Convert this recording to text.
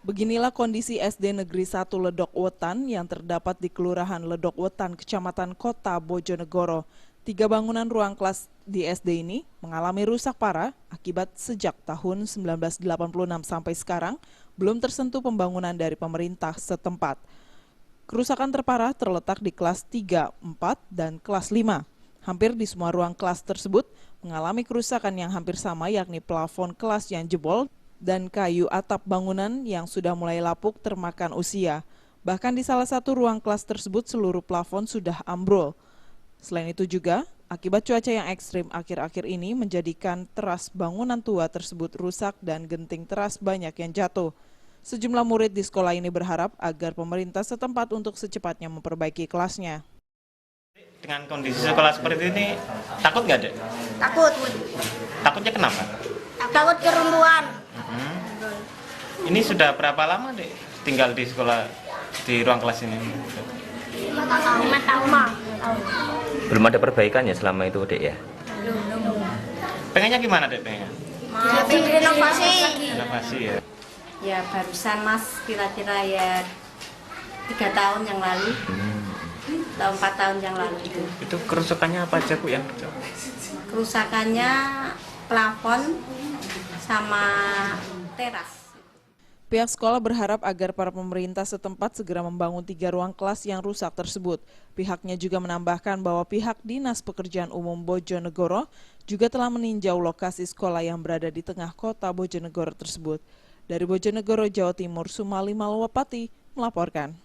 Beginilah kondisi SD Negeri 1 Ledok Wetan yang terdapat di Kelurahan Ledok Wetan, Kecamatan Kota Bojonegoro. 3 bangunan ruang kelas di SD ini mengalami rusak parah akibat sejak tahun 1986 sampai sekarang belum tersentuh pembangunan dari pemerintah setempat. Kerusakan terparah terletak di kelas 3, 4, dan kelas 5. Hampir di semua ruang kelas tersebut mengalami kerusakan yang hampir sama, yakni plafon kelas yang jebol dan kayu atap bangunan yang sudah mulai lapuk termakan usia. Bahkan di salah satu ruang kelas tersebut seluruh plafon sudah ambrol. Selain itu juga, akibat cuaca yang ekstrim akhir-akhir ini menjadikan teras bangunan tua tersebut rusak dan genting teras banyak yang jatuh. Sejumlah murid di sekolah ini berharap agar pemerintah setempat untuk secepatnya memperbaiki kelasnya. Dengan kondisi sekolah seperti ini, takut nggak, Dek? Takut. Takutnya kenapa? Takut keruntuhan. Ini sudah berapa lama, Dek, tinggal di sekolah, di ruang kelas ini? 5 tahun. Belum ada perbaikan ya selama itu, Dek, ya? Pengennya gimana, Dek? Pengennya? Jadi renovasi. Renovasi ya? Ya barusan Mas, kira-kira ya 3 tahun yang lalu atau 4 tahun yang lalu Itu kerusakannya apa aja, Bu, yang kerusakannya plafon sama teras. Pihak sekolah berharap agar para pemerintah setempat segera membangun 3 ruang kelas yang rusak tersebut. Pihaknya juga menambahkan bahwa pihak Dinas Pekerjaan Umum Bojonegoro juga telah meninjau lokasi sekolah yang berada di tengah kota Bojonegoro tersebut. Dari Bojonegoro, Jawa Timur, Sumali Malwapati melaporkan.